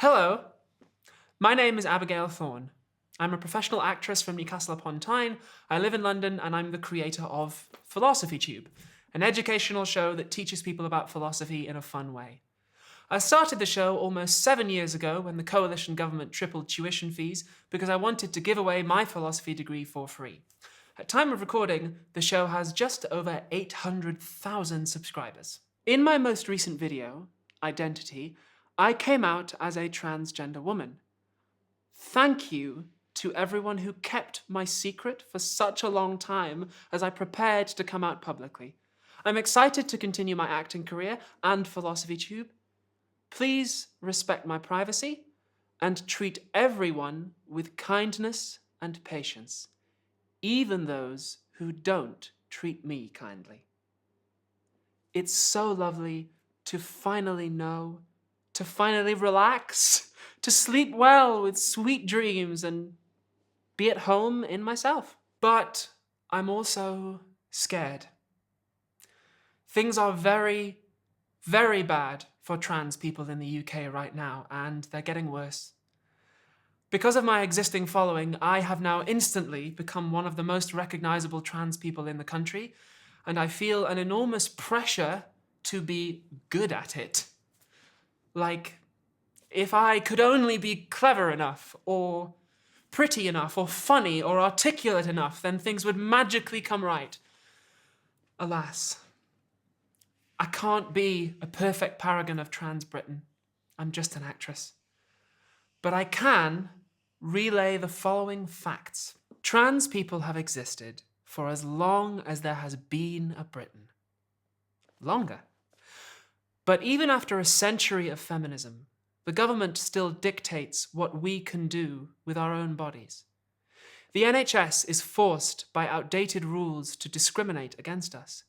Hello, my name is Abigail Thorne. I'm a professional actress from Newcastle upon Tyne. I live in London and I'm the creator of Philosophy Tube, an educational show that teaches people about philosophy in a fun way. I started the show almost 7 years ago when the coalition government tripled tuition fees because I wanted to give away my philosophy degree for free. At time of recording, the show has just over 800,000 subscribers. In my most recent video, Identity, I came out as a transgender woman. Thank you to everyone who kept my secret for such a long time as I prepared to come out publicly. I'm excited to continue my acting career and Philosophy Tube. Please respect my privacy and treat everyone with kindness and patience, even those who don't treat me kindly. It's so lovely to finally know, to finally relax, to sleep well with sweet dreams and be at home in myself. But I'm also scared. Things are very, very bad for trans people in the UK right now, and they're getting worse. Because of my existing following, I have now instantly become one of the most recognizable trans people in the country, and I feel an enormous pressure to be good at it. Like, if I could only be clever enough, or pretty enough, or funny, or articulate enough, then things would magically come right. Alas, I can't be a perfect paragon of trans Britain. I'm just an actress. But I can relay the following facts. Trans people have existed for as long as there has been a Britain. Longer. But even after a century of feminism, the government still dictates what we can do with our own bodies. The NHS is forced by outdated rules to discriminate against us.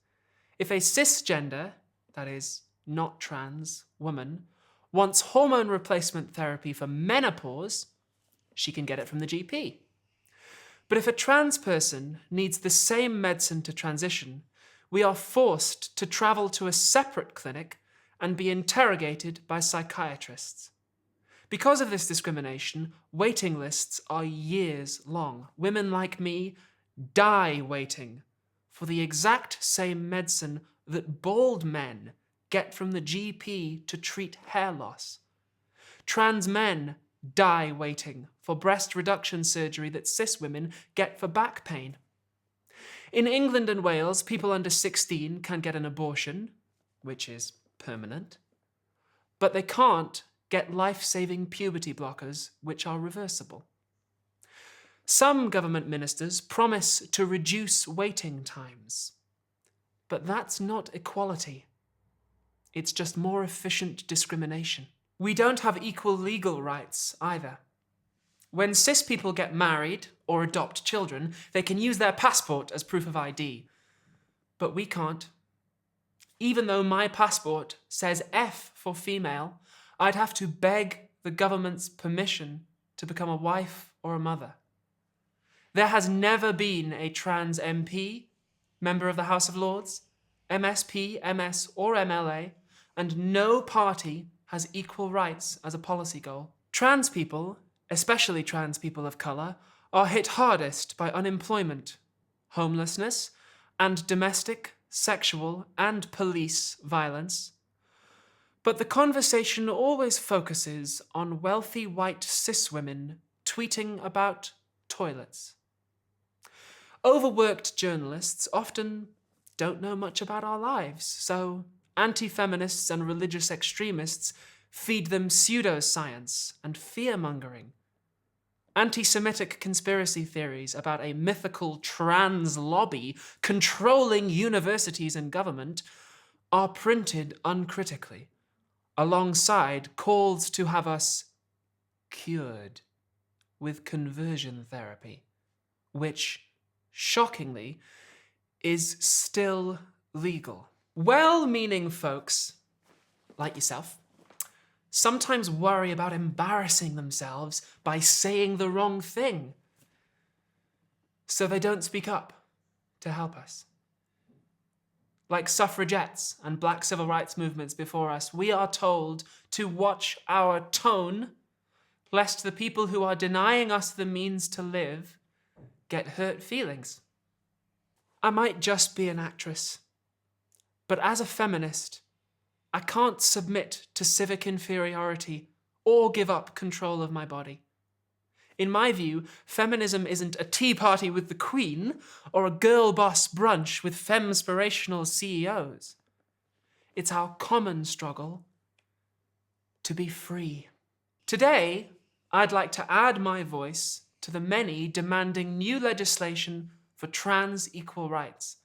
If a cisgender, that is, not trans, woman, wants hormone replacement therapy for menopause, she can get it from the GP. But if a trans person needs the same medicine to transition, we are forced to travel to a separate clinic and be interrogated by psychiatrists. Because of this discrimination, waiting lists are years long. Women like me die waiting for the exact same medicine that bald men get from the GP to treat hair loss. Trans men die waiting for breast reduction surgery that cis women get for back pain. In England and Wales, people under 16 can get an abortion, which is permanent, but they can't get life-saving puberty blockers, which are reversible. Some government ministers promise to reduce waiting times, but that's not equality. It's just more efficient discrimination. We don't have equal legal rights either. When cis people get married or adopt children, they can use their passport as proof of ID, but we can't. Even though my passport says F for female, I'd have to beg the government's permission to become a wife or a mother. There has never been a trans MP, member of the House of Lords, MSP, MS, or MLA, and no party has equal rights as a policy goal. Trans people, especially trans people of colour, are hit hardest by unemployment, homelessness, and domestic, sexual, and police violence. But the conversation always focuses on wealthy white cis women tweeting about toilets. Overworked journalists often don't know much about our lives, so anti-feminists and religious extremists feed them pseudoscience and fear-mongering. Anti-Semitic conspiracy theories about a mythical trans lobby controlling universities and government are printed uncritically, alongside calls to have us cured with conversion therapy, which, shockingly, is still legal. Well-meaning folks, like yourself, sometimes worry about embarrassing themselves by saying the wrong thing, so they don't speak up to help us. Like suffragettes and black civil rights movements before us, we are told to watch our tone lest the people who are denying us the means to live get hurt feelings. I might just be an actress, but as a feminist, I can't submit to civic inferiority or give up control of my body. In my view, feminism isn't a tea party with the Queen or a girl boss brunch with femspirational CEOs. It's our common struggle to be free. Today, I'd like to add my voice to the many demanding new legislation for trans equal rights.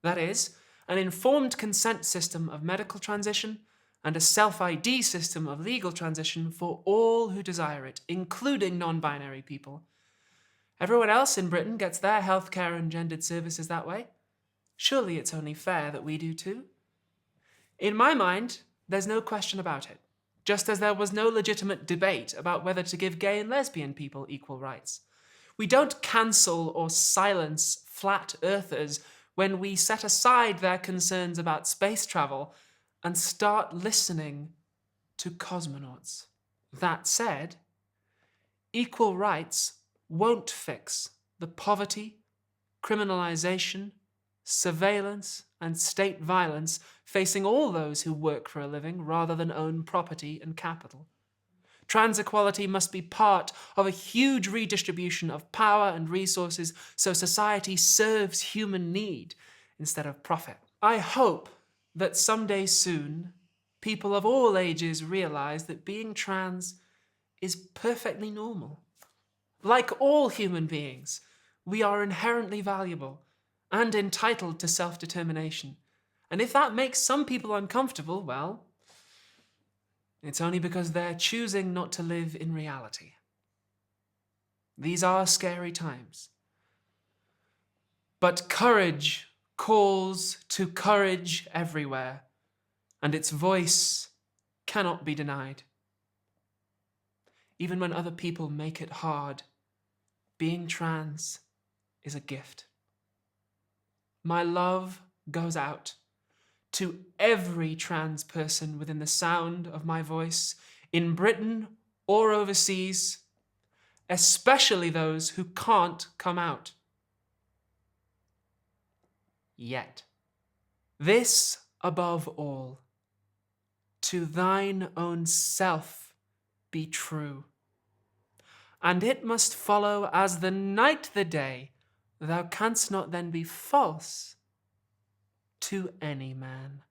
That is, an informed consent system of medical transition and a self-ID system of legal transition for all who desire it, including non-binary people. Everyone else in Britain gets their healthcare and gendered services that way. Surely it's only fair that we do too. In my mind, there's no question about it, just as there was no legitimate debate about whether to give gay and lesbian people equal rights. We don't cancel or silence flat earthers when we set aside their concerns about space travel and start listening to cosmonauts. That said, equal rights won't fix the poverty, criminalization, surveillance, and state violence facing all those who work for a living rather than own property and capital. Trans equality must be part of a huge redistribution of power and resources so society serves human need instead of profit. I hope that someday soon, people of all ages realize that being trans is perfectly normal. Like all human beings, we are inherently valuable and entitled to self-determination. And if that makes some people uncomfortable, well, it's only because they're choosing not to live in reality. These are scary times. But courage calls to courage everywhere, and its voice cannot be denied. Even when other people make it hard, being trans is a gift. My love goes out to every trans person within the sound of my voice, in Britain or overseas, especially those who can't come out yet. This above all, to thine own self be true, and it must follow as the night the day, thou canst not then be false to any man.